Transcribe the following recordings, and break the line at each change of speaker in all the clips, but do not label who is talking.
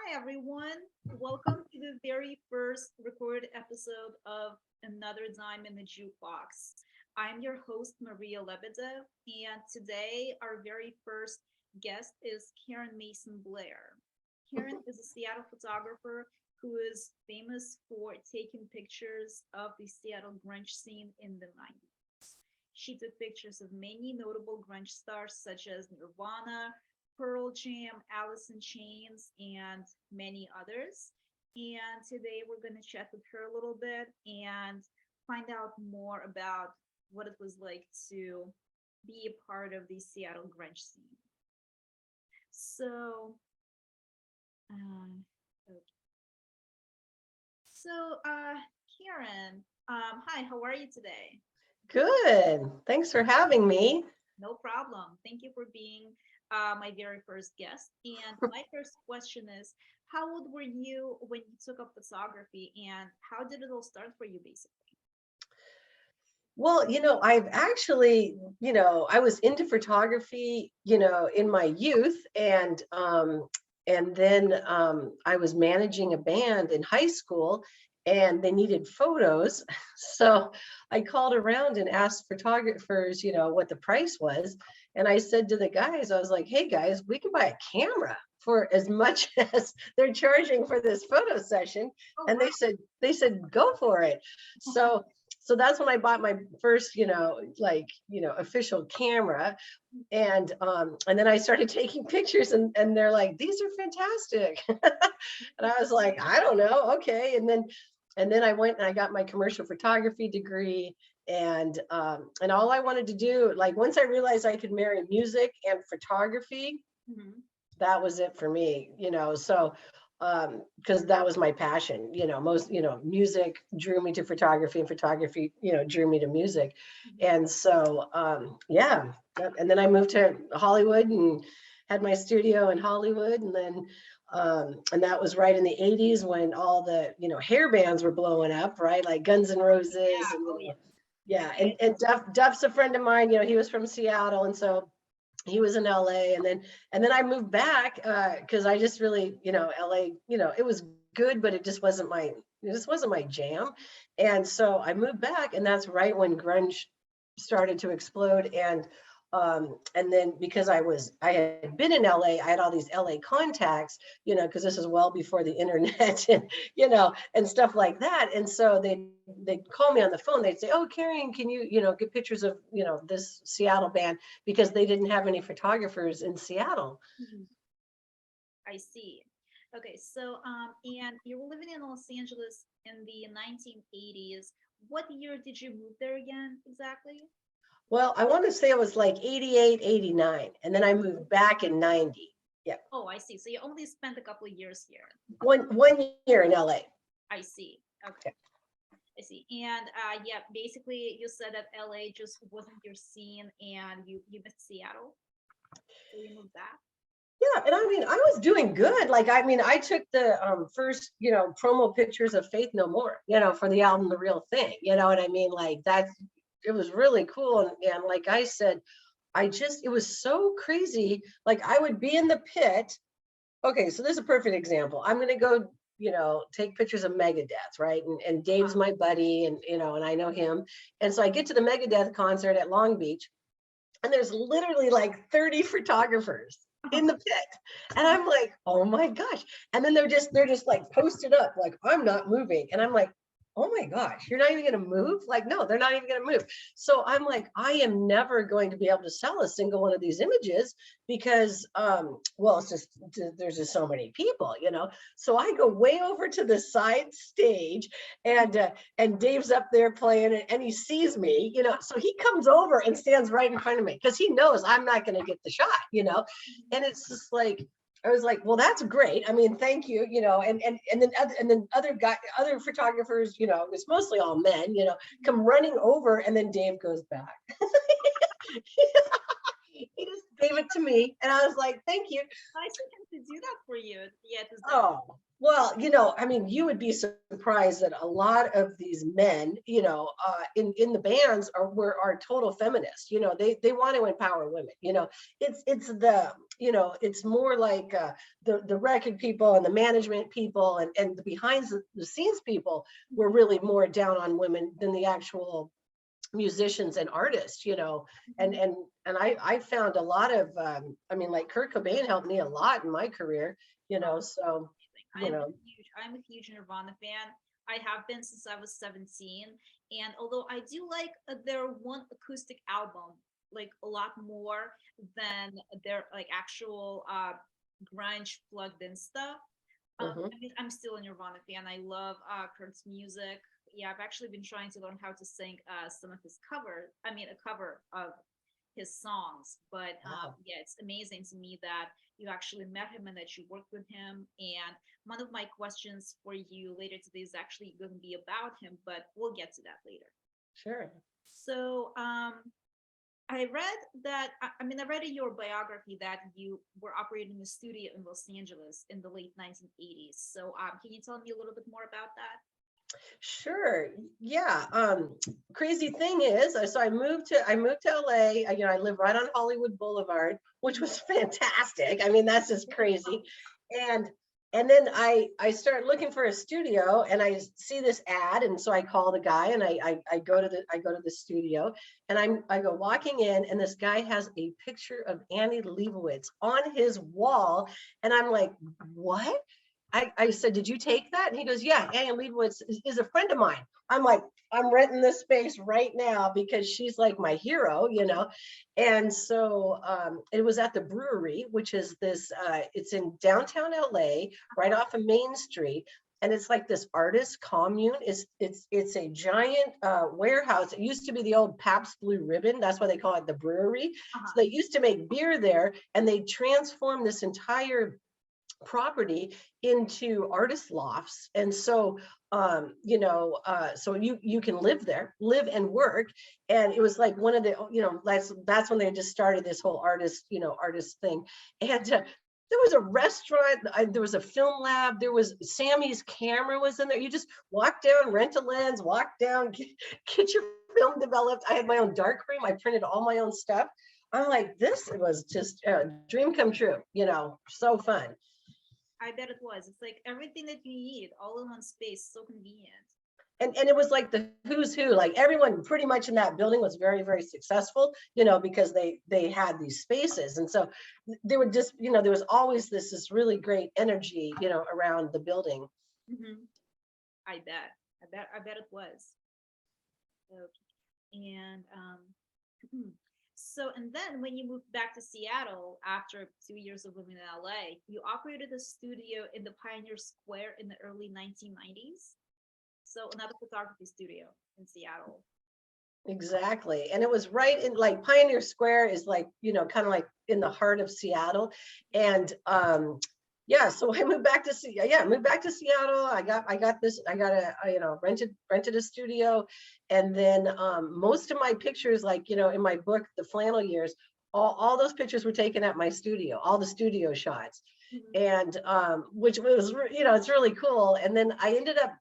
Hi, everyone. Welcome to the very first recorded episode of Another Dime in the Jukebox. I'm your host, Maria Lebedev, and today our very first guest is Karen Mason-Blair. Karen is a Seattle photographer who is famous for taking pictures of the Seattle grunge scene in the 90s. She took pictures of many notable grunge stars such as Nirvana, Pearl Jam, Alice in Chains, and many others. And today we're going to chat with her a little bit and find out more about what it was like to be a part of the Seattle grunge scene. So, um, okay. so Karen, hi, how are you today?
Good. Thanks for having me.
No problem. Thank you for being my very first guest. And my first question is, how old were you when you took up photography, and how did it all start for you, basically?
Well, I've actually, I was into photography, in my youth and then I was managing a band in high school and they needed photos. So I called around and asked photographers, what the price was. And I said to the guys, I was like, "Hey guys, we can buy a camera for as much as they're charging for this photo session."
Oh,
And
wow.
they said, "Go for it." So so that's when I bought my first, official camera. And then I started taking pictures and they're like, "These are fantastic." And I was like, "I don't know. Okay." And then I went and I got my commercial photography degree. And all I wanted to do, like once I realized I could marry music and photography,
Mhm.
that was it for me, so because that was my passion, most, music drew me to photography and photography, drew me to music.
Mhm.
And so yeah. And then I moved to Hollywood and had my studio in Hollywood. And that was right in the 80s when all the, hair bands were blowing up, right? Like Guns N' Roses.
Yeah.
And
Oh, yeah.
yeah.
Yeah.
And Duff's a friend of mine, he was from Seattle. And so he was in LA. And then I moved back because I just really, LA, it was good, but it just wasn't my jam. And so I moved back, and that's right when grunge started to explode. And then because I had been in LA, I had all these LA contacts, because this is well before the internet and and stuff like that. And so they'd call me on the phone. They'd say, "Oh, Karen, can you get pictures of this Seattle band?" Because they didn't have any photographers in Seattle.
Mhm. I see. Okay, and you were living in Los Angeles in the 1980s. What year did you move there again, exactly?
Well, I want to say it was like 88, 89, and then I moved back in 90. Yeah.
Oh, I see. So you only spent a couple of years here.
One year in LA.
I see. Okay. I see. And yeah, basically you said that LA just wasn't your scene and you missed Seattle. So you moved back.
Yeah, and I mean, I was doing good. Like, I mean, I took the first, promo pictures of Faith No More, for the album The Real Thing. You know what I mean? Like that, it was really cool. And like I said, it was so crazy. Like I would be in the pit. Okay, so there's a perfect example. I'm gonna go, take pictures of Megadeth, right? And Dave's my buddy, and I know him. And so I get to the Megadeth concert at Long Beach, and there's literally like 30 photographers in the pit. And I'm like, "Oh my gosh." And then they're just like posted up, like, "I'm not moving." And I'm like, "Oh my gosh, you're not even gonna move?" Like, no, they're not even gonna move. So I'm like, I am never going to be able to sell a single one of these images because well, it's just there's just so many people, So I go way over to the side stage, and Dave's up there playing it, and he sees me, so he comes over and stands right in front of me because he knows I'm not going to get the shot. And it's just like, I was like, "Well, that's great. I mean, thank you, and then other photographers, it's mostly all men, come running over, and then Dave goes back. He just gave it to me, and I was like, "Thank you."
Nice of him to do that for you. Yeah, it was
Oh,
definitely.
Well, I mean, you would be surprised that a lot of these men, in the bands are total feminists. They want to empower women. It's more like the record people and the management people and the behind the scenes people were really more down on women than the actual musicians and artists. And
Mhm.
and and I found a lot of I mean, like Kurt Cobain helped me a lot in my career.
Oh,
So
amazing.
you know
I'm a huge Nirvana fan. I have been since I was 17. And although I do like their one acoustic album, like a lot more than their like actual grunge plugged in stuff.
mhm.
I mean, I'm still a Nirvana fan. I love Kurt's music. Yeah, I've actually been trying to learn how to sing some of his cover. I mean, a cover of his songs. But
Wow.
yeah, it's amazing to me that you actually met him and that you worked with him. And one of my questions for you later today is actually going to be about him, but we'll get to that later.
Sure.
So, I read that, I mean, I read in your biography that you were operating a studio in Los Angeles in the late 1980s. So, can you tell me a little bit more about that?
Sure. Yeah. Crazy thing is, so I moved to LA. I live right on Hollywood Boulevard, which was fantastic. I mean, that's just crazy. And and then I start looking for a studio and I see this ad. And so I call the guy and I go to the studio and I go walking in and this guy has a picture of Annie Leibovitz on his wall. And I'm like, what? I said, did you take that? And he goes, yeah, Annie Leibovitz is a friend of mine. I'm like, I'm renting this space right now because she's like my hero. And so it was at the brewery, which is it's in downtown LA, right off of Main Street. And it's like this artist commune. It's a giant warehouse. It used to be the old Pabst Blue Ribbon. That's why they call it the brewery. So
Uh-huh.
they used to make beer there, and they transformed this entire property into artist lofts. And so so you can live there, live and work. And it was like one of the, that's when they just started this whole artist thing. And there was a restaurant, there was a film lab, there was Sammy's camera was in there. You just walk down, rent a lens, walk down, get your film developed. I had my own dark room, I printed all my own stuff. I'm like, this was just a dream come true, so fun.
I bet it was. It's like everything that you need all in one space, so convenient.
And it was like the who's who, like everyone pretty much in that building was very, very successful, because they had these spaces. And so they would just, there was always this really great energy, around the building.
Hmm. I bet. I bet it was. Okay. And so, and then when you moved back to Seattle after 2 years of living in LA, you operated a studio in the Pioneer Square in the early 1990s. So, another photography studio in Seattle.
Exactly. And it was right in, like, Pioneer Square is like, kind of like in the heart of Seattle. And yeah, so I moved back to Seattle. I got rented a studio. And then most of my pictures, like, in my book, The Flannel Years, all those pictures were taken at my studio, all the studio shots.
Mhm.
And which was, it's really cool. And then I ended up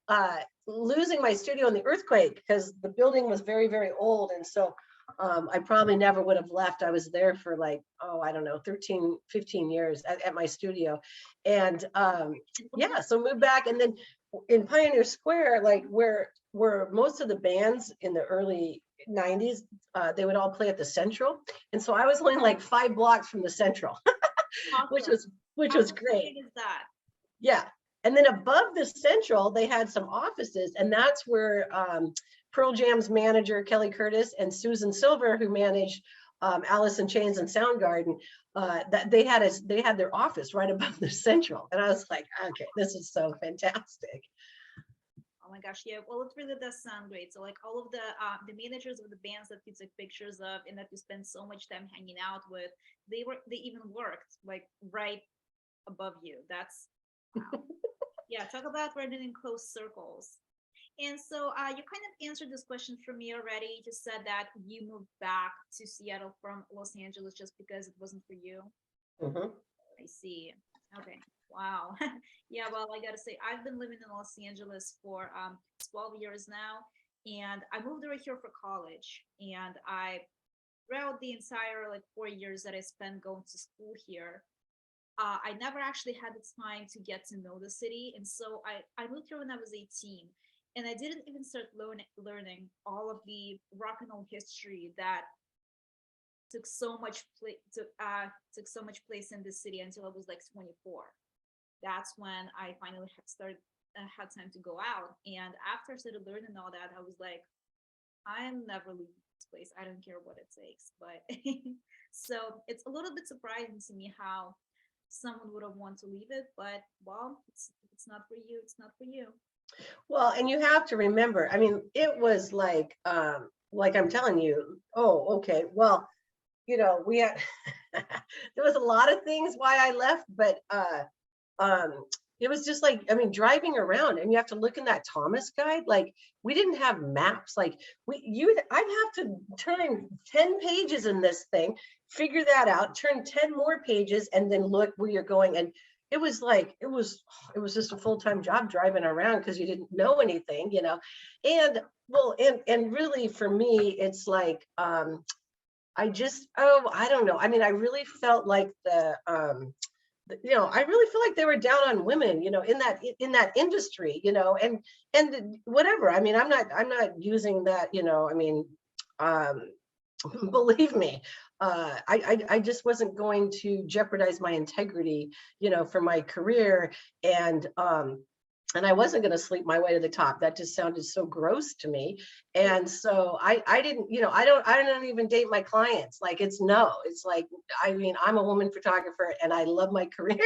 losing my studio in the earthquake because the building was very, very old. And so I probably never would have left. I was there for like, oh, I don't know, 13, 15 years at my studio. And
And what
yeah,
happened?
so moved back. And then in Pioneer Square, like where most of the bands in the early 90s, they would all play at the Central. And so I was only like 5 blocks from the Central, which
Awesome.
was which
How
was great.
convenient is that?
Yeah. And then above the Central, they had some offices, and that's where Pearl Jam's manager, Kelly Curtis, and Susan Silver, who managed Alice in Chains and Soundgarden, that they had their office right above the Central. And I was like, okay, this is so fantastic.
Oh my gosh, yeah. Well, it really does sound great. So, like all of the managers of the bands that you took pictures of and that you spent so much time hanging out with, they even worked like right above you. That's wow. Yeah, talk about running in close circles. And so you kind of answered this question for me already. You just said that you moved back to Seattle from Los Angeles just because it wasn't for you.
Mhm.
I see. Okay. Wow. Yeah, well, I gotta say, I've been living in Los Angeles for 12 years now, and I moved over here for college. And I, throughout the entire like 4 years that I spent going to school here, I never actually had the time to get to know the city. And so I moved here when I was 18, and I didn't even start learning all of the rock and roll history that took so much took so much place in this city until I was like 24. That's when I finally had time to go out. And after I started learning all that, I was like, I'm never leaving this place. I don't care what it takes. But so it's a little bit surprising to me how someone would have wanted to leave it. But well, it's not for you. It's not for you.
Well, and you have to remember, I mean, it was like I'm telling you, oh, okay, well, we had there was a lot of things why I left, but um it was just like, I mean, driving around and you have to look in that Thomas guide. Like, we didn't have maps. Like, I'd have to turn 10 pages in this thing, figure that out, turn 10 more pages, and then look where you're going. And it was like, it was just a full-time job driving around because you didn't know anything. And well, and really for me, it's like I don't know. I mean, I really felt like I really feel like they were down on women, in that industry, and whatever. I mean, I'm not using that, I mean, um, believe me, I just wasn't going to jeopardize my integrity, for my career, and I wasn't going to sleep my way to the top. That just sounded so gross to me. And so I didn't, I don't even date my clients. Like, it's no, it's like, I mean, I'm a woman photographer and I love my career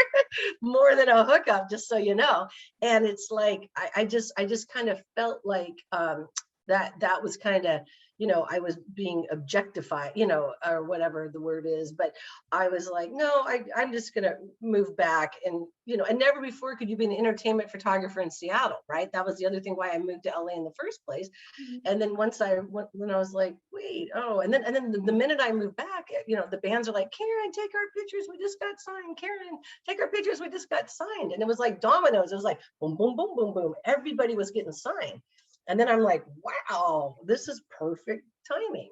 more than a hookup, just so you know. And it's like, I just kind of felt like, that was kind of, I was being objectified, or whatever the word is. But I was like, no, I'm just going to move back. And never before could you be an entertainment photographer in Seattle, right? That was the other thing why I moved to LA in the first place.
Mhm.
And then when I was like, wait, oh, and then the minute I moved back, the bands are like, Karen, take our pictures. We just got signed. Karen, take our pictures. We just got signed. And it was like dominoes. It was like boom, boom, boom, boom, boom. Everybody was getting signed. And then I'm like, wow, this is perfect timing.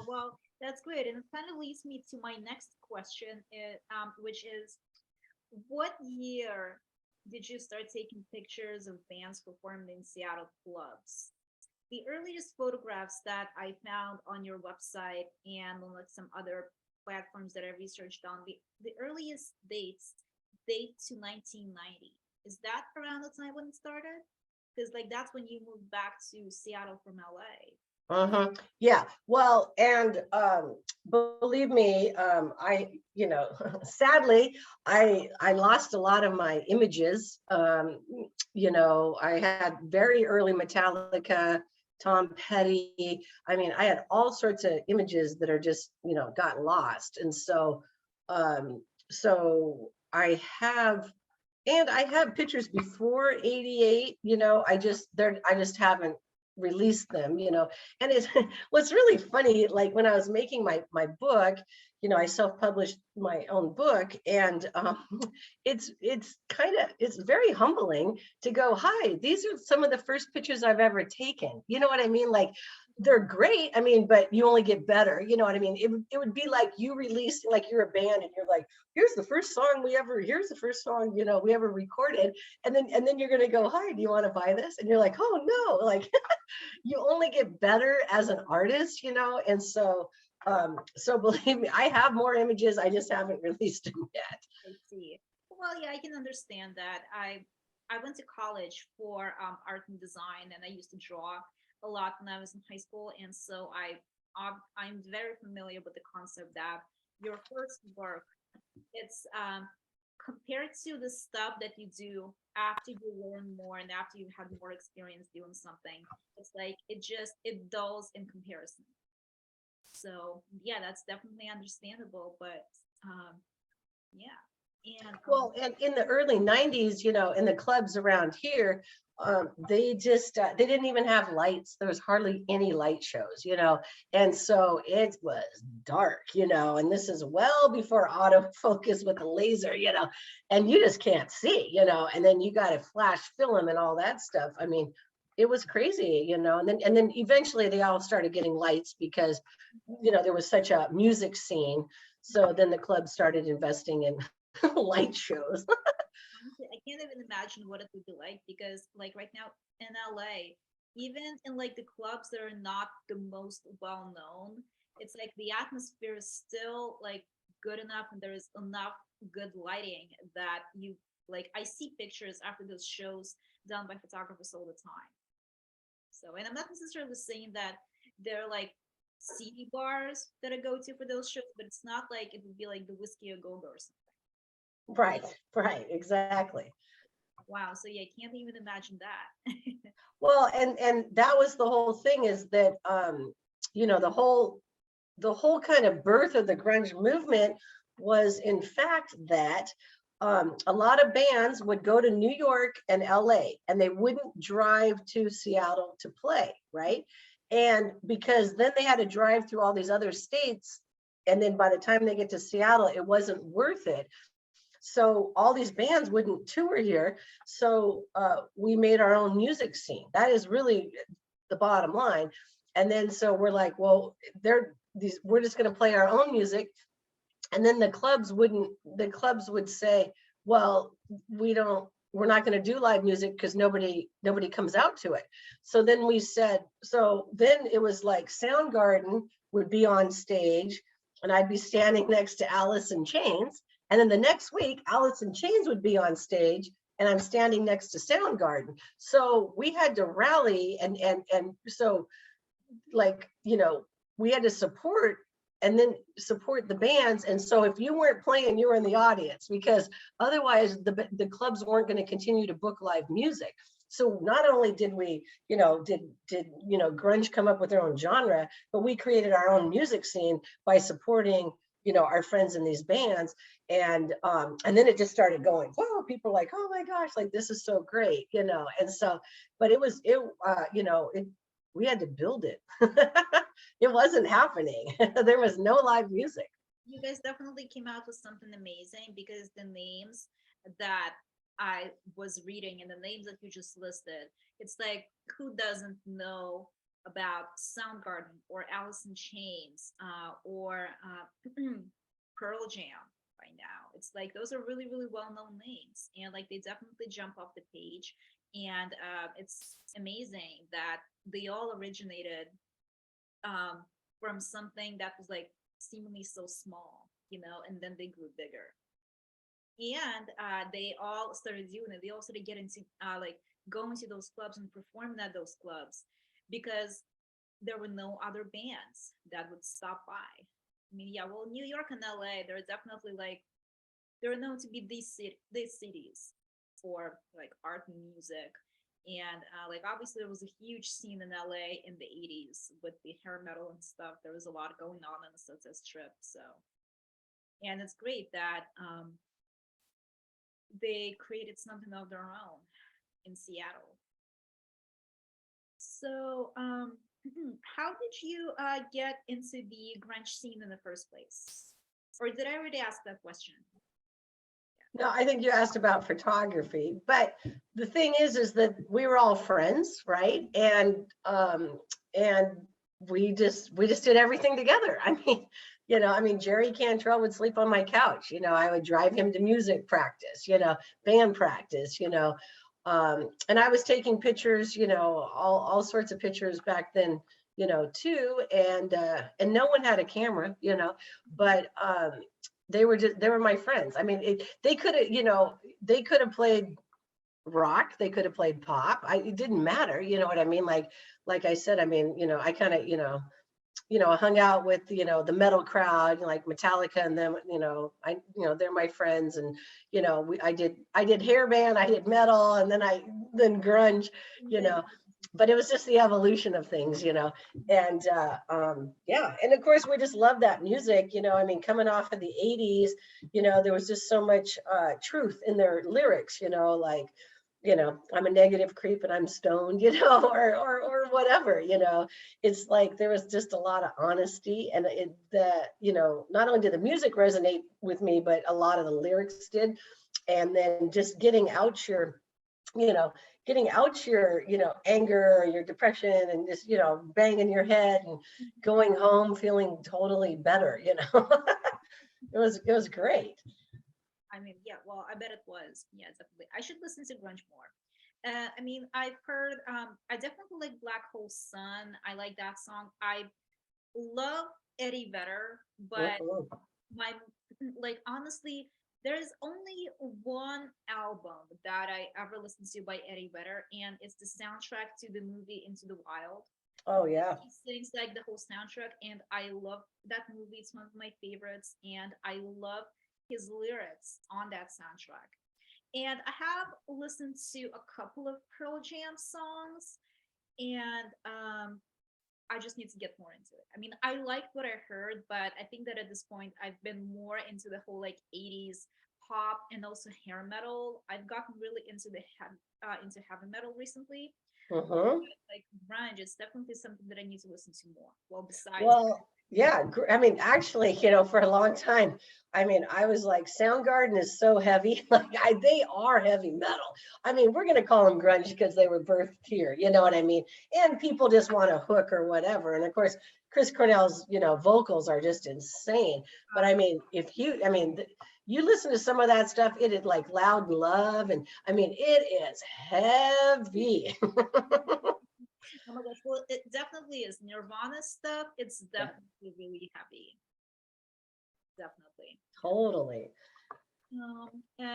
Well, that's great, and it kind of leads me to my next question, which is, what year did you start taking pictures of bands performing in Seattle clubs? The earliest photographs that I found on your website and on like some other platforms that I researched on, the earliest dates date to 1990. Is that around the time when it started? Because like that's when you moved back to Seattle from LA.
Yeah. Well, and believe me, sadly, I lost a lot of my images. I had very early Metallica, Tom Petty. I mean, I had all sorts of images that are just, got lost. And so I have pictures before 88, I just haven't released them, and it's what's really funny, like when I was making my book, I self-published my own book, and it's very humbling to go, hi, these are some of the first pictures I've ever taken. You know what I mean? Like, they're great. I mean, but you only get better. You know what I mean? It would be like you released, like, you're a band and you're like, here's the first song, we ever recorded. And then you're gonna go, hi, do you want to buy this? And you're like, oh no, like, you only get better as an artist, and so believe me, I have more images, I just haven't released them yet.
I see. Well, yeah, I can understand that. I went to college for art and design, and I used to draw a lot when I was in high school, and so I'm very familiar with the concept that your first work, it's compared to the stuff that you do after you learn more and after you have more experience doing something, it's like it dulls in comparison. So yeah, that's definitely understandable. But yeah. And
Well, and in the early 90s, in the clubs around here, they just they didn't even have lights. There was hardly any light shows. And so it was dark. And this is well before autofocus with a laser. And you just can't see. And then you got to flash film and all that stuff. I mean, it was crazy. And then eventually they all started getting lights because there was such a music scene. So then the club started investing in light shows.
honestly, I can't even imagine what it would be like because, like, right now in LA, even in like the clubs that are not the most well known, it's like the atmosphere is still like good enough and there is enough good lighting that you like. I see pictures after those shows done by photographers all the time. So, and I'm not necessarily saying that they're like seedy bars that I go to for those shows, but it's not like it would be like the Whiskey a Go Go or something.
Right, right, exactly.
Wow. So yeah, I can't even imagine that.
Well, and that was the whole thing is that the whole kind of birth of the grunge movement was in fact that a lot of bands would go to New York and LA and they wouldn't drive to Seattle to play, right? And because then they had to drive through all these other states, and then by the time they get to Seattle, it wasn't worth it. So all these bands wouldn't tour here. So we made our own music scene. That is really the bottom line. And then so we're like, well, we're just going to play our own music. And then the clubs would say, well, we're not going to do live music because nobody comes out to it. So then we said, so then it was like Soundgarden would be on stage and I'd be standing next to Alice in Chains. And then the next week, Alice in Chains would be on stage and I'm standing next to Soundgarden. So we had to rally and so like, we had to support and then support the bands. And so if you weren't playing, you were in the audience because otherwise the clubs weren't going to continue to book live music. So not only did we, did grunge come up with their own genre, but we created our own music scene by supporting, our friends in these bands. And then it just started going, wow, people are like, oh my gosh, like this is so great. And so, but we had to build it. It wasn't happening. There was no live music.
You guys definitely came out with something amazing because the names that I was reading and the names that you just listed, it's like who doesn't know about Soundgarden or Alice in Chains or Pearl Jam by now? It's like those are really, really well known names and like they definitely jump off the page. And it's amazing that they all originated from something that was like seemingly so small, and then they grew bigger. And they all started doing it. They all started getting to like going to those clubs and performing at those clubs because there were no other bands that would stop by. I mean, yeah, well, New York and LA, they're definitely like they're known to be these cities for like art and music. And like obviously there was a huge scene in LA in the 80s with the hair metal and stuff. There was a lot going on the Sunset Strip. So, and it's great that they created something of their own in Seattle. So, how did you get into the grunge scene in the first place? Or did I already ask that question?
No, I think you asked about photography, but the thing is that we were all friends, right? And we just did everything together. I mean, Jerry Cantrell would sleep on my couch. I would drive him to music practice, band practice, and I was taking pictures, all sorts of pictures back then, too. And no one had a camera, but they were my friends. I mean, they could have played rock, they could have played pop. It didn't matter, you know what I mean? Like I said, I mean, I kind of, hung out with, the metal crowd, like Metallica and them, they're my friends. And, I did hair band, I did metal, and then grunge, you know. but it was just the evolution of things, and yeah, and of course we just love that music, I mean, coming off of the 80s, there was just so much truth in their lyrics, like, I'm a negative creep and I'm stoned, or whatever, it's like there was just a lot of honesty, and not only did the music resonate with me, but a lot of the lyrics did. And then just you know, getting out your, anger or your depression, and just, banging your head and going home feeling totally better, it was great.
I mean, yeah, well, I bet it was. Yeah, definitely. I should listen to grunge more. I mean, I've heard, I definitely like Black Hole Sun. I like that song. I love Eddie Vedder, but
Mhm.
my, like, honestly, there's only one album that I ever listened to by Eddie Vedder, and it's the soundtrack to the movie Into the Wild.
Oh yeah.
He sings like the whole soundtrack, and I love that movie. It's one of my favorites, and I love his lyrics on that soundtrack. And I have listened to a couple of Pearl Jam songs, and I just need to get more into it. I mean, I liked what I heard, but I think that at this point, I've been more into the whole like 80s pop and also hair metal. I've gotten really into into heavy metal recently.
Mhm.
Like grunge is definitely something that I need to listen to more. Well, besides,
Well, yeah, I mean, actually, for a long time, I mean, I was like, Soundgarden is so heavy. Like, they are heavy metal. I mean, we're going to call them grunge because they were birthed here. You know what I mean? And people just want a hook or whatever. And of course, Chris Cornell's, vocals are just insane. But I mean, you listen to some of that stuff, it is like Loud and Love. And I mean, it is heavy.
oh my gosh, well, it definitely is Nirvana stuff. It's
Yeah,
definitely really heavy. Definitely.
totally.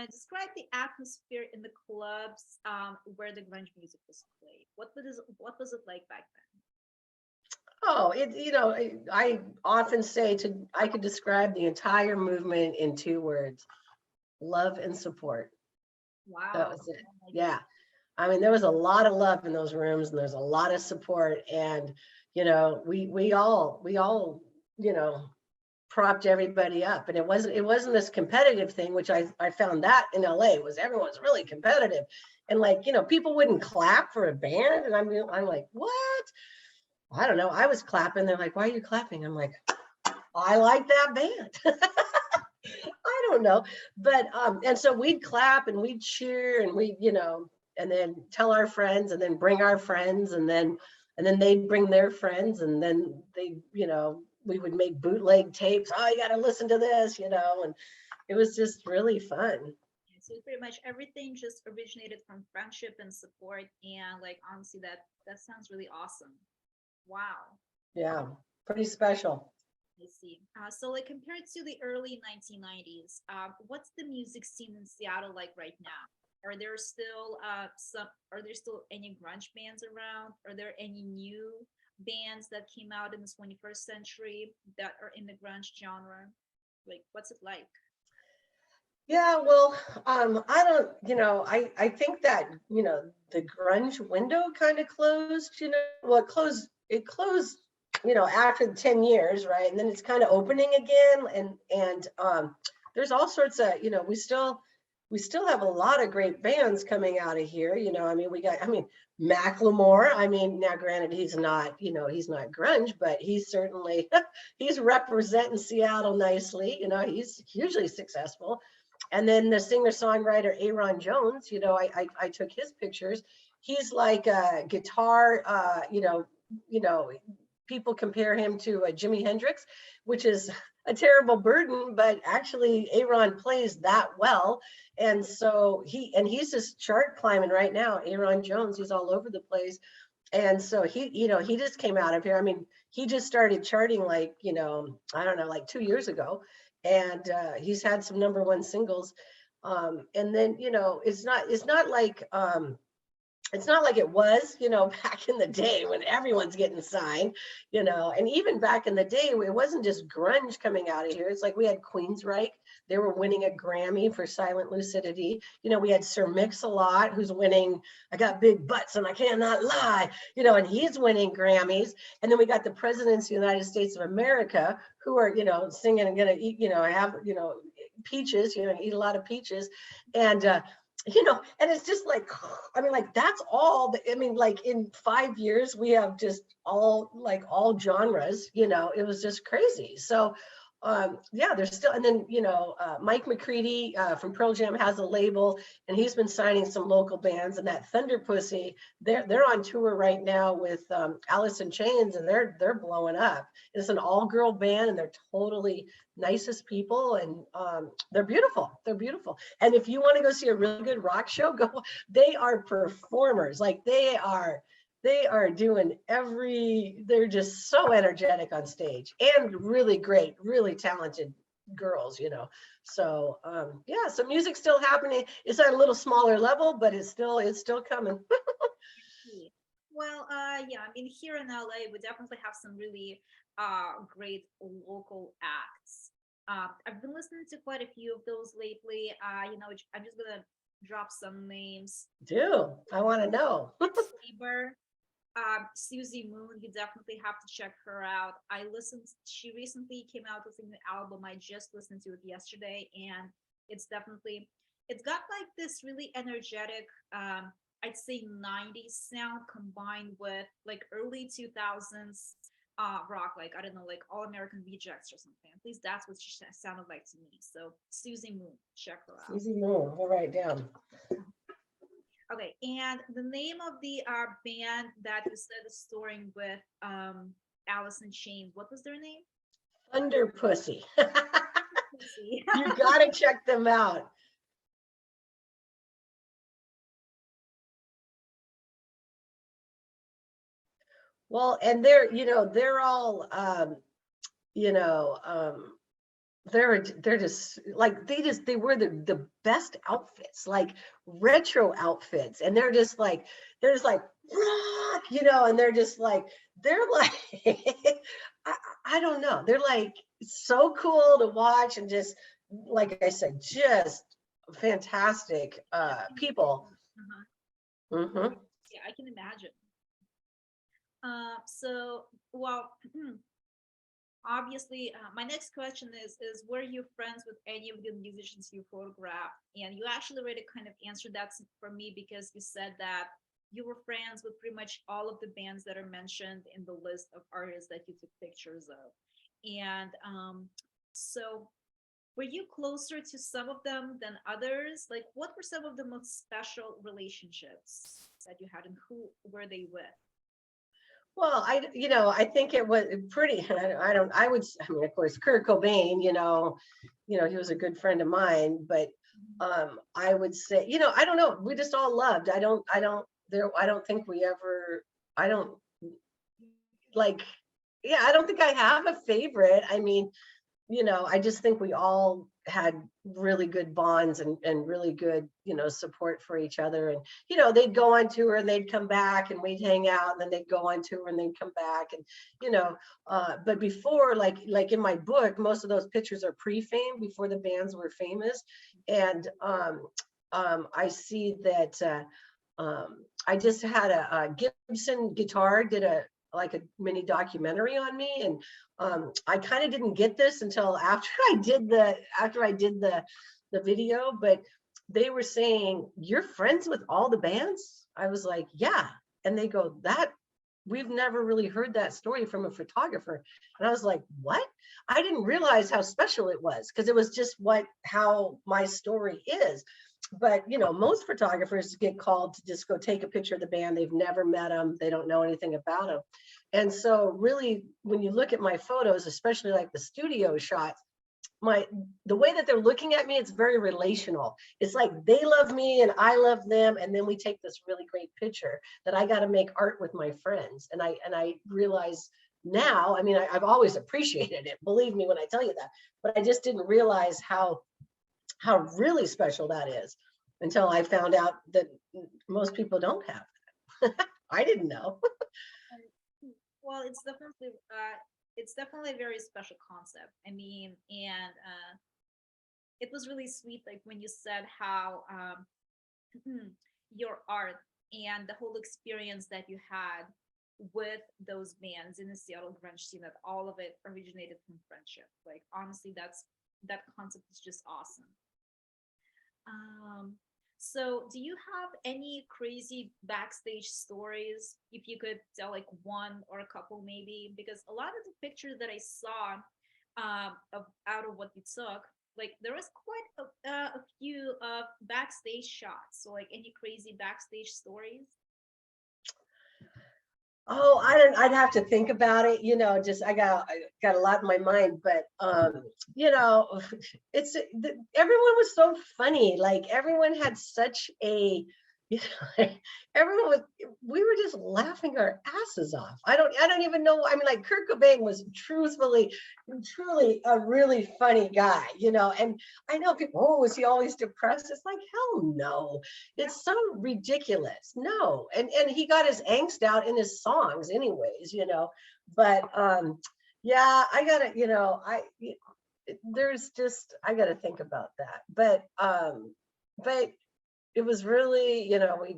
Describe the atmosphere in the clubs where the grunge music was played. What was it like back then?
Oh, I often say I could describe the entire movement in 2 words: love and support. That
Wow.
was it.
Oh my
Yeah. I mean, there was a lot of love in those rooms, and there's a lot of support. And, we all, propped everybody up. And it wasn't this competitive thing, which I found that in LA was everyone's really competitive. And like, people wouldn't clap for a band. And I'm like, what? I don't know. I was clapping. They're like, why are you clapping? I'm like, I like that band. I don't know. But and so we'd clap and we'd cheer and and then tell our friends and then bring our friends and then they'd bring their friends and then we would make bootleg tapes. Oh, you got to listen to this, and it was just really fun.
Yeah, so pretty much everything just originated from friendship and support, and like honestly, that sounds really awesome. Wow.
Yeah, pretty special.
I see. So, like, compared to the early 1990s, what's the music scene in Seattle like right now? Are there still some? Are there still any grunge bands around? Are there any new bands that came out in the 21st century that are in the grunge genre? Like, what's it like?
Yeah, well, I don't, I think that, the grunge window kind of closed, well, it closed, after the 10 years, right? And then it's kind of opening again. And there's all sorts of, we still have a lot of great bands coming out of here. I mean, Macklemore. I mean, now granted, he's not grunge, but he's certainly, he's representing Seattle nicely. He's hugely successful. And then the singer-songwriter Aaron Jones, I took his pictures. He's like a guitar, you know, people compare him to Jimi Hendrix, which is a terrible burden, but actually Aaron plays that well. And so he's just chart climbing right now. Aaron Jones, he's all over the place. And so he just came out of here. I mean, he just started charting like, I don't know, like 2 years ago. And he's had some number one singles. And then, it's not like it's not like it was, back in the day when everyone's getting signed, and even back in the day, it wasn't just grunge coming out of here. It's like we had Queensryche. They were winning a Grammy for Silent Lucidity. We had Sir Mix-a-Lot, who's winning I Got Big Butts and I Cannot Lie, and he's winning Grammys. And then we got the presidents of the United States of America who are, singing and gonna eat, have, peaches, eat a lot of peaches. And and it's just like, I mean, like, that's all I mean, like, in 5 years we have just all genres, it was just crazy. So yeah, there's still, and then Mike McCready from Pearl Jam has a label, and he's been signing some local bands. And that Thunder Pussy, they're on tour right now with Alice in Chains, and they're blowing up. It's an all-girl band, and they're totally nicest people, and they're beautiful. They're beautiful. And if you want to go see a really good rock show, go. They are performers, like they are doing they're just so energetic on stage, and really great, really talented girls, So yeah, so music's still happening. It's at a little smaller level, but it's still coming.
Well, yeah, I mean, here in LA, we definitely have some really great local acts. I've been listening to quite a few of those lately. I'm just gonna drop some names.
I want to know.
Saber, Susie Moon, you definitely have to check her out. She recently came out with a new album. I just listened to it yesterday, and it's got like this really energetic, I'd say 90s sound combined with like early 2000s rock, like, I don't know, like All American Rejects or something. At least that's what she sounded like to me. So Susie Moon, check her out.
Susie Moon, we'll write down.
Okay, and the name of the band that you said is touring with Alice in Chains, what was their name?
Thunder Pussy. You gotta check them out. Well, and they're all they're just like, they wear the best outfits, like retro outfits, and they're just like rock, and they're like I don't know, they're like so cool to watch, and just like I said, just fantastic people.
Mm-hmm. Yeah, I can imagine. So, well, obviously, my next question is were you friends with any of the musicians you photographed? And you actually already kind of answered that for me, because you said that you were friends with pretty much all of the bands that are mentioned in the list of artists that you took pictures of. And so were you closer to some of them than others? Like, what were some of the most special relationships that you had, and who were they with?
Well, I think it was pretty, I mean, of course, Kurt Cobain, he was a good friend of mine, but I would say, I don't know, we just all loved. I don't think we ever, I don't like, yeah, I don't think I have a favorite. I mean, I just think we all had really good bonds, and really good, support for each other. And, they'd go on tour and they'd come back, and we'd hang out, and then they'd go on tour and they'd come back. And, but before, like in my book, most of those pictures are pre-fame, before the bands were famous. And I see that I just had a Gibson guitar did a mini documentary on me. And I kind of didn't get this until after I did the video, but they were saying, "You're friends with all the bands?" I was like, "Yeah." And they go, "That we've never really heard that story from a photographer." And I was like, "What?" I didn't realize how special it was, because it was just how my story is. But most photographers get called to just go take a picture of the band. They've never met them, they don't know anything about them. And so really, when you look at my photos, especially like the studio shots, the way that they're looking at me, it's very relational. It's like they love me and I love them, and then we take this really great picture that I got to make art with my friends. And I realize now, I mean, I've always appreciated it, believe me when I tell you that, but I just didn't realize how really special that is until I found out that most people don't have I didn't know.
Well, it's definitely a very special concept. I mean, and it was really sweet, like when you said how your art and the whole experience that you had with those bands in the Seattle grunge scene, that all of it originated from friendship. Like honestly, that concept is just awesome. Um, so do you have any crazy backstage stories? If you could tell like one or a couple maybe, because a lot of the pictures that I saw of out of what you took, like there was quite a few backstage shots. So like any crazy backstage stories?
Oh, I don't, I'd have to think about it, just I got a lot in my mind, but you know, everyone was so funny. Like everyone had such a, like, everyone was, we were just laughing our asses off. I don't even know. I mean, like Kurt Cobain was truly a really funny guy, and I know people, oh, was he always depressed? It's like, hell no. It's so ridiculous. No. And he got his angst out in his songs anyways. But yeah, I gotta, there's just, I gotta think about that. But it was really, we,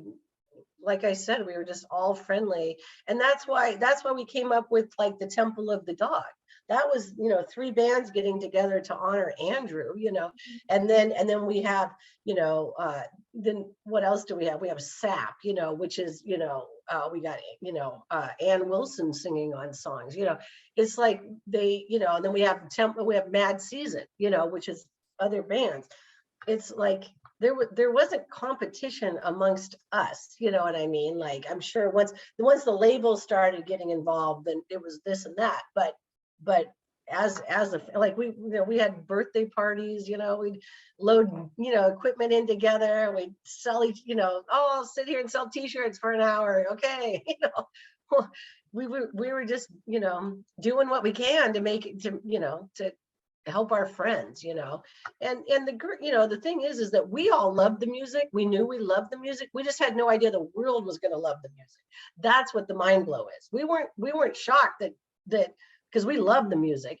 like I said, we were just all friendly. And that's why we came up with like the Temple of the Dog. That was, three bands getting together to honor Andrew. And then we have, then what else do we have? We have SAP, which is, we got, Ann Wilson singing on songs. It's like and then we have Mad Season, which is other bands. It's like there wasn't competition amongst us, you know what I mean? Like I'm sure once the labels started getting involved, then it was this and that. But as a, like we had birthday parties, we'd load equipment in together, we'd sell oh, I'll sit here and sell t-shirts for an hour, okay. We were just doing what we can to make it to help our friends. And the thing is that we all loved the music. We knew we loved the music. We just had no idea the world was going to love the music. That's what the mind blow is. We weren't shocked that because we love the music.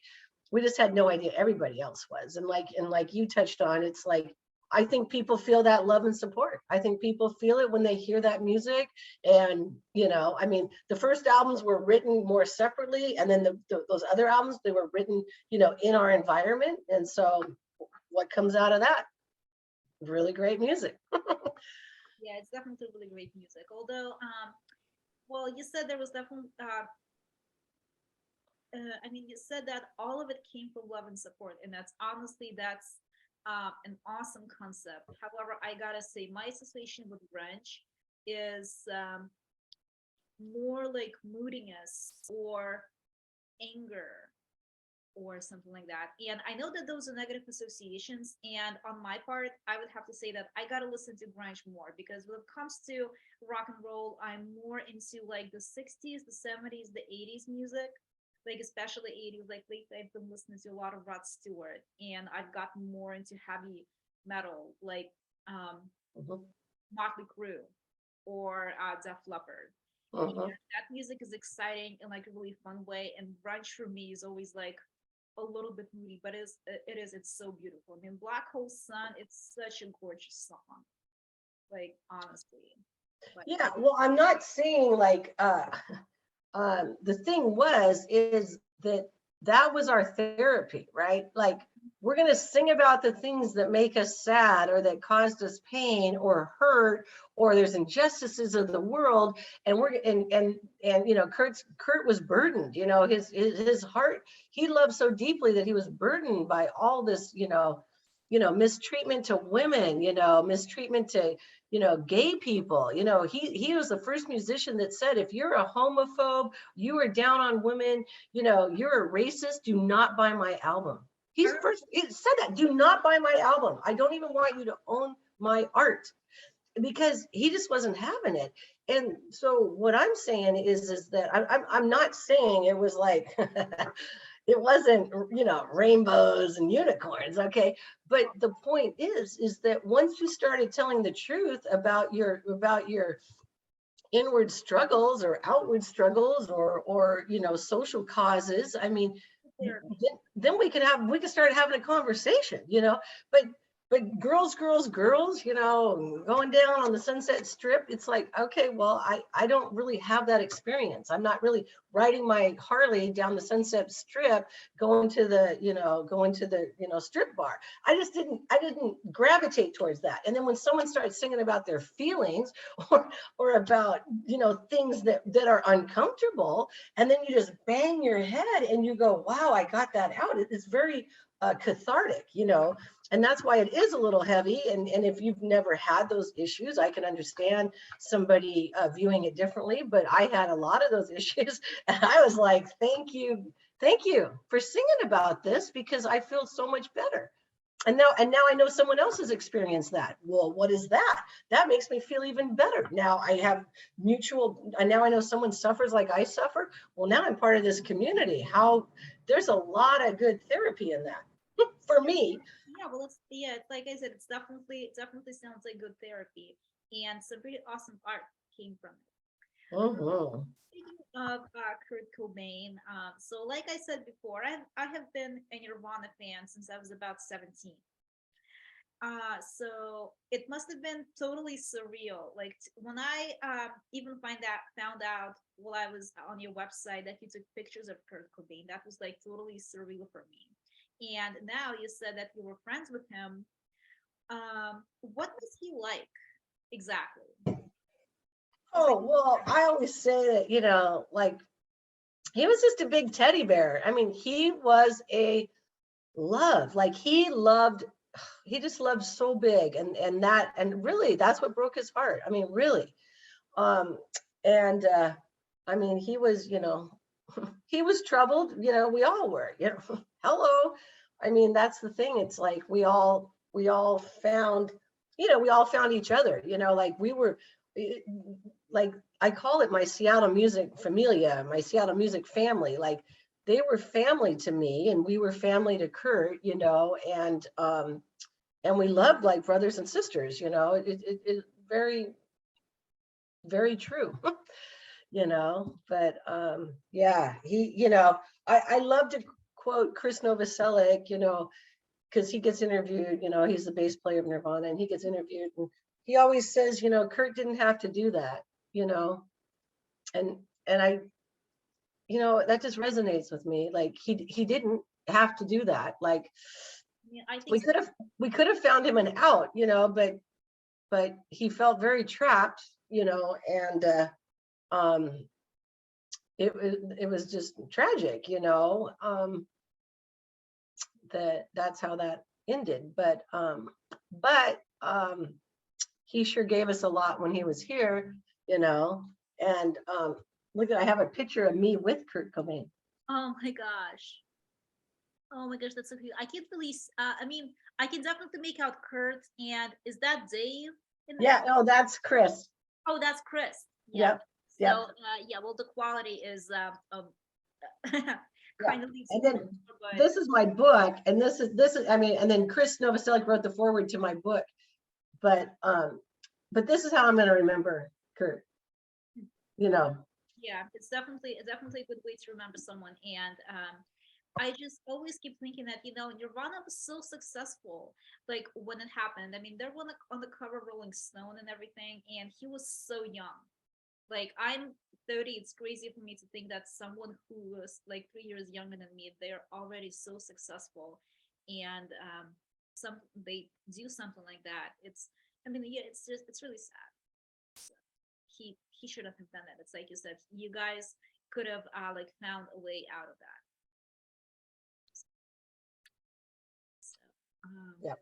We just had no idea everybody else was. And like you touched on, it's like I think people feel that love and support. I think people feel it when they hear that music. And, I mean, the first albums were written more separately. And then those other albums, they were written, in our environment. And so what comes out of that? Really great music.
Yeah, it's definitely really great music. Although, well, you said there was definitely, I mean, you said that all of it came from love and support, and that's an awesome concept. However, I gotta say, my association with grunge is more like moodiness or anger or something like that. And I know that those are negative associations. And on my part, I would have to say that I gotta listen to grunge more because when it comes to rock and roll, I'm more into like the 60s, the 70s, the 80s music. Like especially 80s, like lately I've been listening to a lot of Rod Stewart, and I've gotten more into heavy metal, like
Mhm,
Motley Crue or Def Leppard. And
mhm.
that music is exciting in like a really fun way. And grunge for me is always like a little bit moody, but it's so beautiful. I mean, Black Hole Sun, it's such a gorgeous song, like honestly. But
Yeah, well, I'm not saying like the thing is that was our therapy, right? Like we're going to sing about the things that make us sad or that caused us pain or hurt or there's injustices of the world. And Kurt was burdened, his heart, he loved so deeply that he was burdened by all this, mistreatment to women, mistreatment to gay people. He was the first musician that said, if you're a homophobe, you are down on women, you're a racist, do not buy my album. He's first, it said that, do not buy my album. I don't even want you to own my art, because he just wasn't having it. And so what I'm saying is that I'm not saying it was like it wasn't, rainbows and unicorns, okay? But the point is that once you started telling the truth about your inward struggles or outward struggles or social causes, I mean,
Therapy.
then we could start having a conversation, but girls, going down on the Sunset Strip, it's like, okay, well, I don't really have that experience. I'm not really riding my Harley down the Sunset Strip, going to the strip bar. I didn't gravitate towards that. And then when someone starts singing about their feelings or about, things that are uncomfortable, and then you just bang your head and you go, wow, I got that out. It's very cathartic, and that's why it is a little heavy. And if you've never had those issues, I can understand somebody viewing it differently, but I had a lot of those issues. And I was like, thank you for singing about this, because I feel so much better. And now I know someone else has experienced that. Well, what is that? That makes me feel even better. Now I have and now I know someone suffers like I suffer. Well, now I'm part of this community. There's a lot of good therapy in that for me.
Yeah, well, it's like I said, it definitely sounds like good therapy, and some pretty awesome art came from it.
Mhm.
Speaking of Kurt Cobain, so like I said before, I have been a Nirvana fan since I was about 17. So it must have been totally surreal. Like when I even found out while I was on your website that you took pictures of Kurt Cobain, that was like totally surreal for me. And now you said that you were friends with him. What was he like exactly? Because
Oh, well, I always say that, like, he was just a big teddy bear. I mean, he was a love. Like, he just loved so big, and really that's what broke his heart. I mean, really. Um, and I mean, he was, he was troubled, we all were, hello. I mean, that's the thing. It's like we all found, we all found each other, like we were eh, like, I call it my Seattle music familia, my Seattle music family. Like, they were family to me, and we were family to Kurt, and we loved like brothers and sisters, it very, very true. But yeah, I love to quote Chris Novoselic, because he gets interviewed, he's the bass player of Nirvana, and he gets interviewed, and he always says, Kurt didn't have to do that, you know and I, that just resonates with me. Like, he didn't have to do that. Like,
yeah, I think
we
so.
could have found him an out, but he felt very trapped, and um it was just tragic, that's how that ended. But he sure gave us a lot when he was here, and look, I have a picture of me with Kurt Cobain.
Oh my gosh. Oh my gosh, that's so cute. I can't really. I mean, I can definitely make out Kurt, and is that Dave? In the,
Yeah, oh, that's Chris.
oh, that's Chris. Yeah.
Yep,
So,
yep,
yeah. Well, the quality is
yeah.
kind of leaves
And
you
then
but
this is my book, and this is, I mean, and then Chris Novoselic wrote the foreword to my book. But this is how I'm going to remember Kurt. You know.
yeah, it's definitely a good way to remember someone. And I just always keep thinking that Nirvana was so successful, like when it happened. I mean, they're on the cover of Rolling Stone and everything, and he was so young. Like I'm 30, it's crazy for me to think that someone who was like 3 years younger than me, they're already so successful, and they do something like that. I mean, yeah, it's really sad. So he shouldn't have done that. It's like you said, you guys could have like found a way out of that. So,
Yep.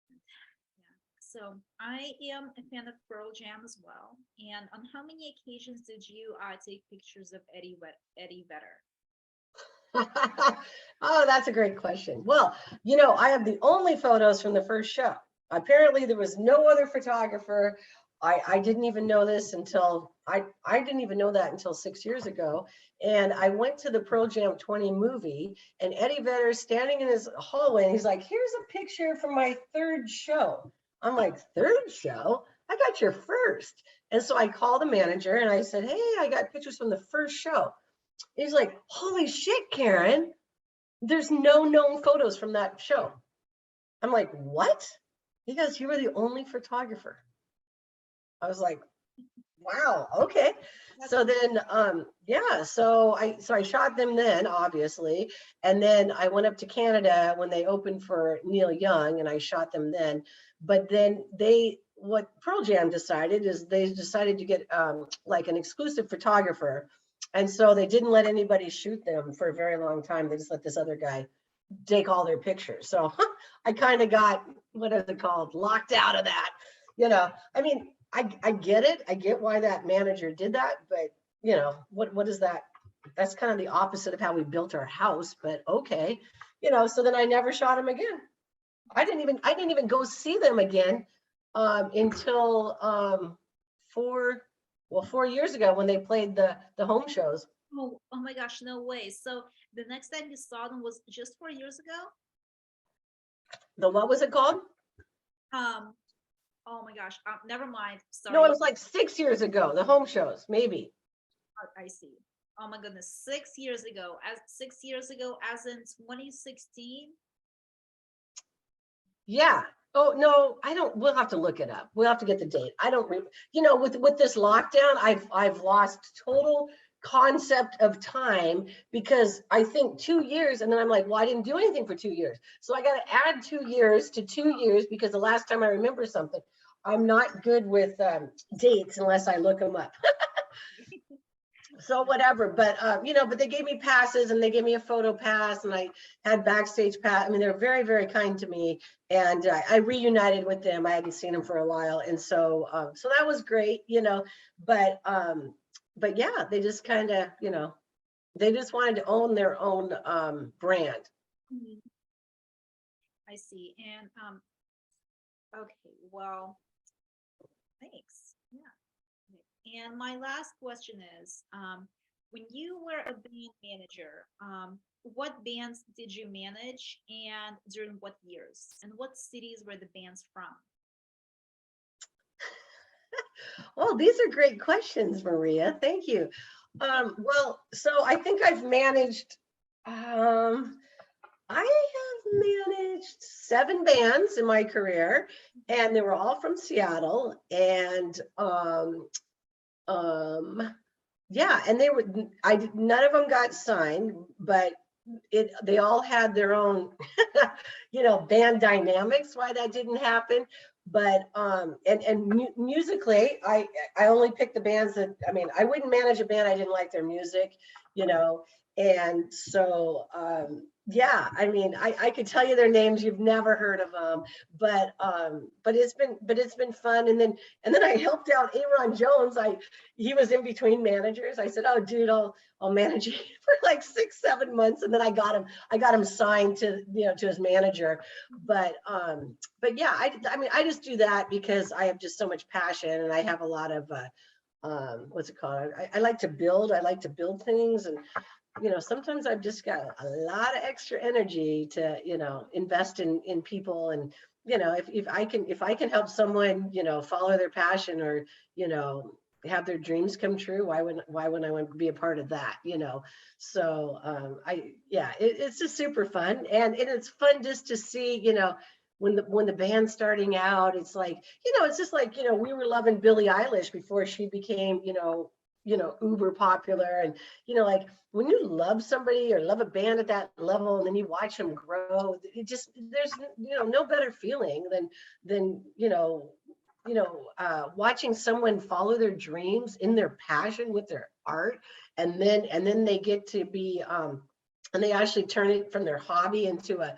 yeah. So I am a fan of Pearl Jam as well. And on how many occasions did you take pictures of Eddie Vedder?
Oh, that's a great question. Well, I have the only photos from the first show. Apparently, there was no other photographer. I didn't even know this until I didn't even know that until 6 years ago. And I went to the Pearl Jam 20 movie, and Eddie Vedder's standing in his hallway, and he's like, "Here's a picture from my third show." I'm like, "Third show? I got your first. And so I called the manager and I said, hey, I got pictures from the first show. He's like, holy shit, Karen, there's no known photos from that show. I'm like, what? He goes, you were the only photographer. I was like, wow, okay. So then yeah, so I shot them then, obviously. And then I went up to Canada when they opened for Neil Young and I shot them then. But then what Pearl Jam decided is they decided to get like an exclusive photographer. And so they didn't let anybody shoot them for a very long time. They just let this other guy take all their pictures. So I kind of got, what is it called, locked out of that. I mean, I get it. I get why that manager did that, but what is that? That's kind of the opposite of how we built our house, but okay. So then I never shot him again. I didn't even go see them again until 4 years ago when they played the home shows.
Oh my gosh, no way. So the next time you saw them was just 4 years ago?
The what was it called?
Oh my gosh, never mind. Sorry.
No, it was like 6 years ago, the home shows, maybe.
I see. Oh my goodness, 6 years ago. As 6 years ago, as in 2016.
Yeah. Oh no, I don't. We'll have to look it up. We'll have to get the date. I don't. With this lockdown, I've lost total concept of time because I think 2 years, and then I'm like, well, I didn't do anything for 2 years, so I got to add 2 years to 2 years because the last time I remember something, I'm not good with dates unless I look them up. So whatever, but but they gave me passes and they gave me a photo pass and I had backstage pass. I mean, they're very, very kind to me, and I reunited with them. I hadn't seen them for a while, and so that was great, but yeah, they just kind of, they just wanted to own their own brand.
Mhm. I see. And okay, well, thanks. Yeah. And my last question is, when you were a band manager, what bands did you manage and during what years? And what cities were the bands from?
Oh, these are great questions, Maria. Thank you. Well, so I think I've managed, I have managed 7 bands in my career, and they were all from Seattle. And yeah, and none of them got signed, but they all had their own, band dynamics why that didn't happen. But musically, I only picked the bands that, I mean, I wouldn't manage a band I didn't like their music, and so yeah, I mean, I could tell you their names, you've never heard of them, but it's been fun. And then I helped out Aaron Jones. He was in between managers. I said, oh dude, I'll manage you for like 6-7 months, and then I got him signed to to his manager. But yeah, I mean, I just do that because I have just so much passion, and I have a lot of what's it called? I like to build. I like to build things, and sometimes I've just got a lot of extra energy to invest in people. And if I can help someone follow their passion, or have their dreams come true, why wouldn't I want to be a part of that? So it's just super fun, and it's fun just to see when the band's starting out. It's like it's just like we were loving Billie Eilish before she became uber popular. And like when you love somebody or love a band at that level, and then you watch them grow, there's no better feeling than watching someone follow their dreams in their passion with their art, and then they get to be and they actually turn it from their hobby into a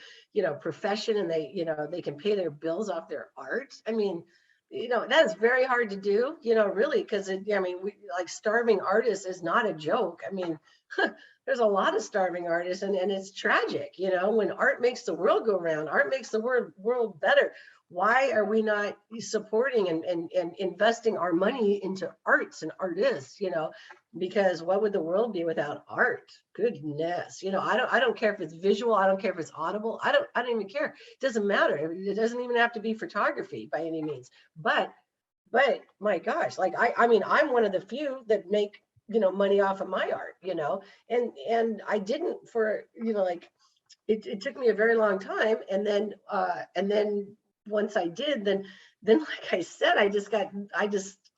profession, and they can pay their bills off their art. I mean, that is very hard to do, really, because like starving artists is not a joke. I mean, there's a lot of starving artists, and it's tragic, when art makes the world go round, art makes the world better. Why are we not supporting and investing our money into arts and artists, because what would the world be without art? Goodness, I don't care if it's visual, I don't care if it's audible, I don't even care. It doesn't matter. It doesn't even have to be photography by any means, but but my gosh, like I mean, I'm one of the few that make, money off of my art, and I didn't for, like it took me a very long time. And then once I did, then like I said, I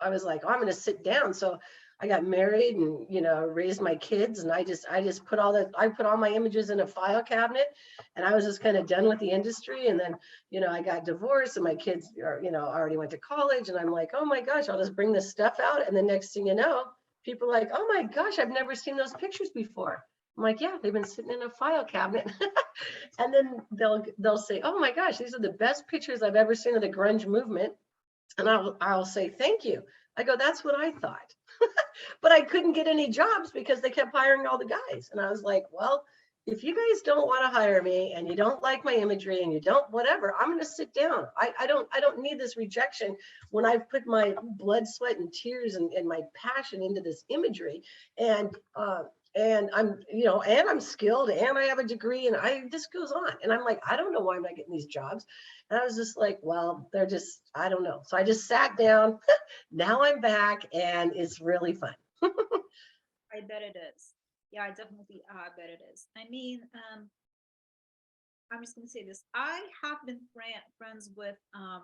was like, oh, I'm going to sit down. So I got married and, raised my kids. And I put all my images in a file cabinet, and I was just kind of done with the industry. And then, I got divorced and my kids are, already went to college, and I'm like, oh my gosh, I'll just bring this stuff out. And the next thing you know, people are like, oh my gosh, I've never seen those pictures before. I'm like, yeah, they've been sitting in a file cabinet. And then they'll say, oh my gosh, these are the best pictures I've ever seen of the grunge movement. And I'll say, thank you. I go, that's what I thought. But I couldn't get any jobs because they kept hiring all the guys. And I was like, well, if you guys don't want to hire me and you don't like my imagery and you don't whatever, I'm going to sit down. I don't need this rejection when I've put my blood, sweat, and tears and my passion into this imagery. And I'm, and I'm skilled and I have a degree, and this goes on. And I'm like, I don't know why I'm not getting these jobs. And I was just like, well, I don't know. So I just sat down. Now I'm back and it's really fun.
I bet it is. Yeah, I definitely bet it is. I mean, I'm just gonna say this. I have been friends with a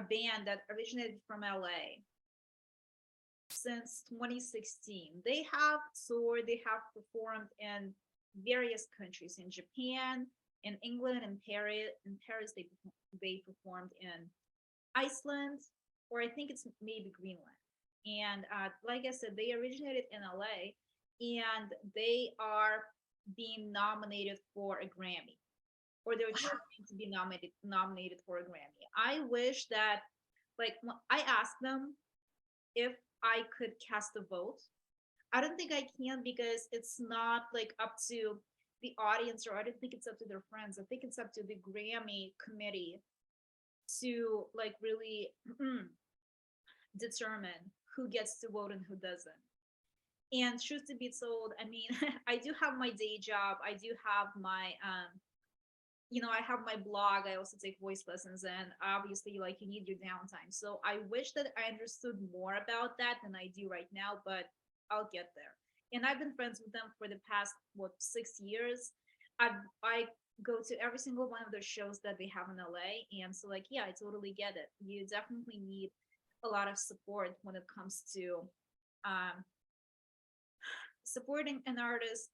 band that originated from LA since 2016. They have toured, they have performed in various countries, in Japan, in England, in Paris. In Paris, they performed in Iceland, or I think it's maybe Greenland. And like I said, they originated in LA, and they are being nominated for a Grammy, or they're trying to be nominated for a Grammy. I wish that, like, I asked them if I could cast a vote. I don't think I can, because it's not like up to the audience, or I don't think it's up to their friends. I think it's up to the Grammy committee to like really determine who gets to vote and who doesn't. And truth to be told, I mean, I do have my day job. I do have my I have my blog. I also take voice lessons, and obviously, like, you need your downtime. So I wish that I understood more about that than I do right now, but I'll get there. And I've been friends with them for the past 6 years. I go to every single one of their shows that they have in LA, and so, like, yeah, I totally get it. You definitely need a lot of support when it comes to um, supporting an artist,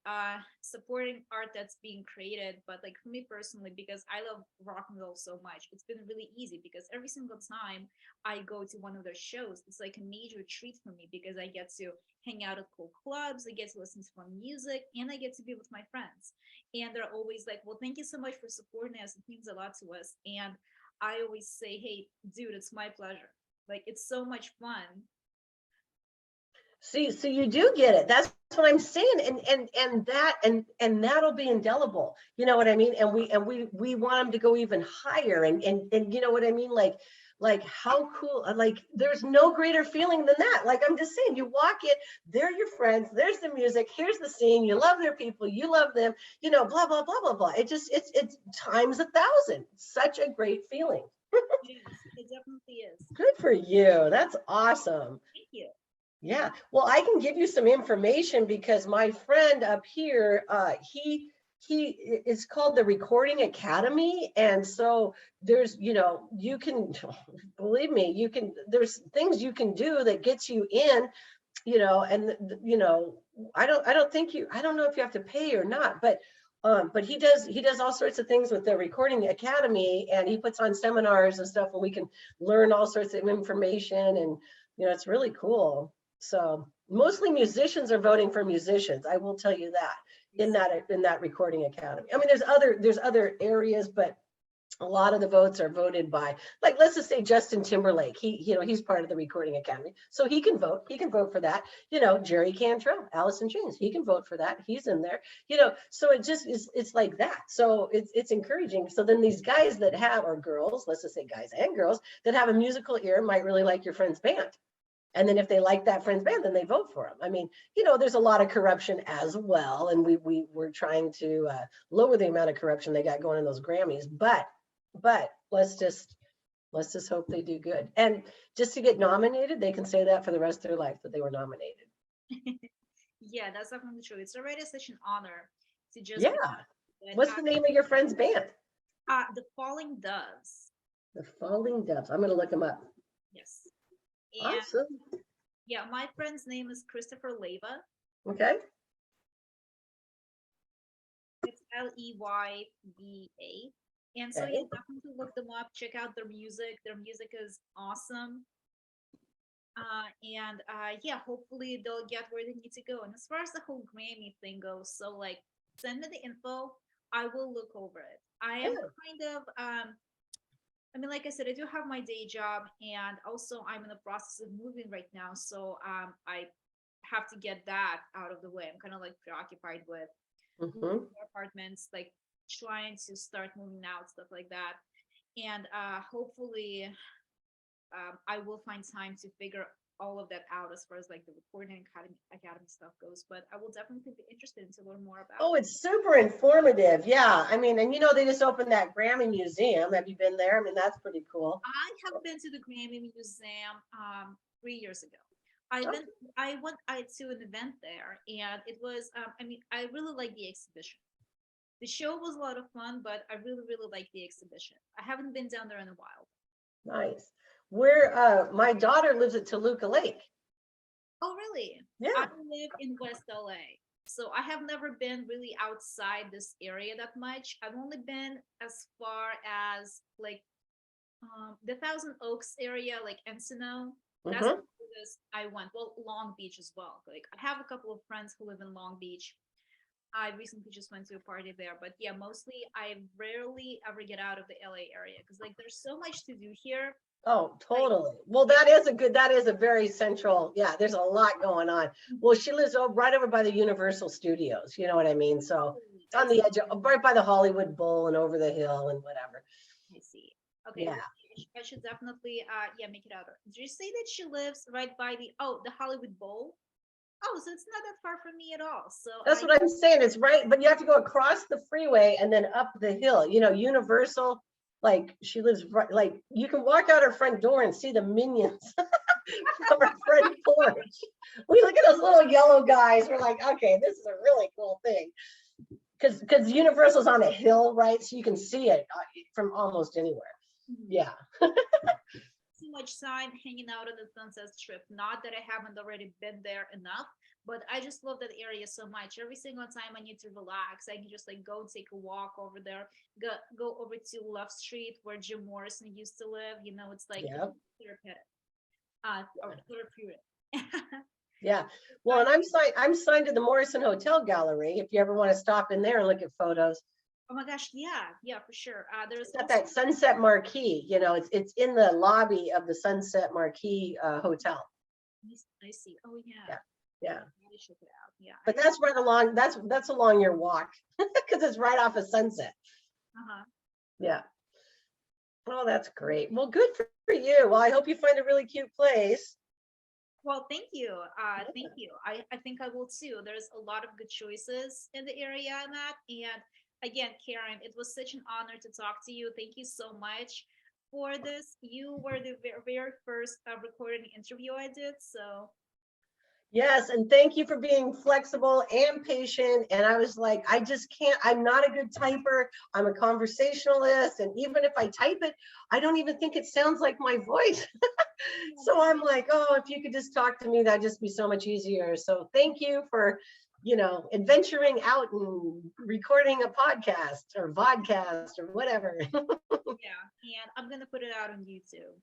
supporting art that's being created. But like, for me personally, because I love rock and roll so much, it's been really easy, because every single time I go to one of their shows, it's like a major treat for me, because I get to hang out at cool clubs, I get to listen to fun music, and I get to be with my friends. And they're always like, well, thank you so much for supporting us, it means a lot to us. And I always say, hey dude, it's my pleasure. Like, it's so much fun.
See, so you do get it. That's what I'm saying. And that'll be indelible. You know what I mean? And we want them to go even higher. And you know what I mean? Like how cool, like there's no greater feeling than that. Like, I'm just saying, you walk in, they're your friends, there's the music, here's the scene, you love their people, you love them, blah, blah, blah, blah, blah. It's times 1,000. Such a great feeling.
It is. It definitely is.
Good for you. That's awesome.
Thank you.
Yeah, well, I can give you some information because my friend up here, he it's called the Recording Academy, and so there's, you can believe me, there's things you can do that gets you in, and I don't know if you have to pay or not, but he does all sorts of things with the Recording Academy, and he puts on seminars and stuff, and we can learn all sorts of information, and it's really cool. So mostly musicians are voting for musicians. I will tell you that in that Recording Academy. I mean, there's other areas, but a lot of the votes are voted by, like, let's just say Justin Timberlake. He's part of the Recording Academy, so he can vote. He can vote for that. Jerry Cantrell, Alice in Chains, he can vote for that. He's in there. So it just is. It's like that. So it's encouraging. So then these guys that have, or girls, let's just say guys and girls that have a musical ear, might really like your friend's band. And then if they like that friend's band, then they vote for them. I mean, there's a lot of corruption as well. And we're trying to lower the amount of corruption they got going in those Grammys. But let's just, Let's just hope they do good. And just to get nominated, they can say that for the rest of their life that they were nominated.
Yeah, that's definitely true. It's already such an honor to just
Yeah.
be good.
What's the name of your friend's band?
The Falling Doves.
The Falling Doves. I'm going to look them up.
Yes. And
Awesome.
yeah, my friend's name is Christopher Leyva.
Okay.
It's Leyva. And so
Okay.
yeah, definitely look them up, check out their music. Their music is awesome. Yeah, hopefully they'll get where they need to go. And as far as the whole Grammy thing goes, so like send me the info. I will look over it. I am
Yeah.
kind of I mean, like I said, I do have my day job, and also I'm in the process of moving right now. So I have to get that out of the way. I'm kind of like preoccupied with
Mm-hmm.
apartments, like trying to start moving out, stuff like that. And hopefully, I will find time to figure all of that out as far as like the recording academy stuff goes. But I will definitely be interested in to learn more about
Oh,
it.
it's super informative. Yeah. I mean, and they just opened that Grammy Museum. Have you been there? I mean, that's pretty cool.
I have been to the Grammy Museum 3 years ago.
Oh,
I went to an event there, and it was I mean, I really like the exhibition. The show was a lot of fun, but I really really like the exhibition. I haven't been down there in a while.
nice. Where my daughter lives at Toluca Lake.
Oh really? I
Yeah.
live in West LA. So I have never been really outside this area that much. I've only been as far as like the Thousand Oaks area, like Encino. That's the
Mm-hmm.
furthest I went. Well, Long Beach as well. Like I have a couple of friends who live in Long Beach. I recently just went to a party there, but yeah, mostly I rarely ever get out of the LA area because like there's so much to do here.
Oh,
Like
totally. Well,
yeah,
that is a very central, yeah, there's a lot going on. Well, she lives right over by the Universal Studios, you know what I mean? So it's
I
on the edge of, right by the Hollywood Bowl and over the hill and whatever.
I see. Okay,
Yeah,
well, I should definitely yeah make it out. Did you say that she lives right by the Hollywood Bowl? Oh, so it's not that far from me at all. So
that's what I'm saying. It's right, but you have to go across the freeway and then up the hill. Universal, like she lives right, like you can walk out her front door and see the minions from her front porch. We look at those little yellow guys. We're like, okay, this is a really cool thing. Because Universal's on a hill, right? So you can see it from almost anywhere.
Mhm.
Yeah.
Too much time hanging out on the Sunset Strip. Not that I haven't already been there enough, but I just love that area so much. Every single time I need to relax, I can just like go take a walk over there, go over to Love Street where Jim Morrison used to live. It's like
Yeah.
therapeutic, or therapeutic.
Yeah. Well, and I'm signed to the Morrison Hotel Gallery. If you ever want to stop in there and look at photos.
Oh my gosh, yeah, for sure. There's
It's got
also
that Sunset Marquee. It's in the lobby of the Sunset Marquee Hotel.
I see. Oh yeah,
Yeah. Yeah.
I check it out. Yeah,
But that's right along, that's along your walk because it's right off of Sunset.
uh-huh.
Yeah. Oh, that's great. Well, good for you. Well, I hope you find a really cute place.
Well, thank you. Thank you. I think I will too. There's a lot of good choices in the area I'm at. And again, Karen, it was such an honor to talk to you. Thank you so much for this. You were the very first recorded interview I did. So,
Yes, and thank you for being flexible and patient. And I was like, I just can't, I'm not a good typer. I'm a conversationalist. And even if I type it, I don't even think it sounds like my voice. So I'm like, oh, if you could just talk to me, that'd just be so much easier. So thank you for, adventuring out and recording a podcast or vodcast or whatever.
yeah. And I'm going to put it out on YouTube.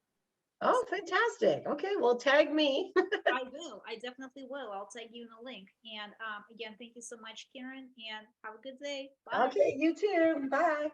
Oh, fantastic. Okay, well, tag me.
I will. I definitely will. I'll tag you in a link. And again, thank you so much, Karen, and have a good day. Bye.
Okay, you too. Bye.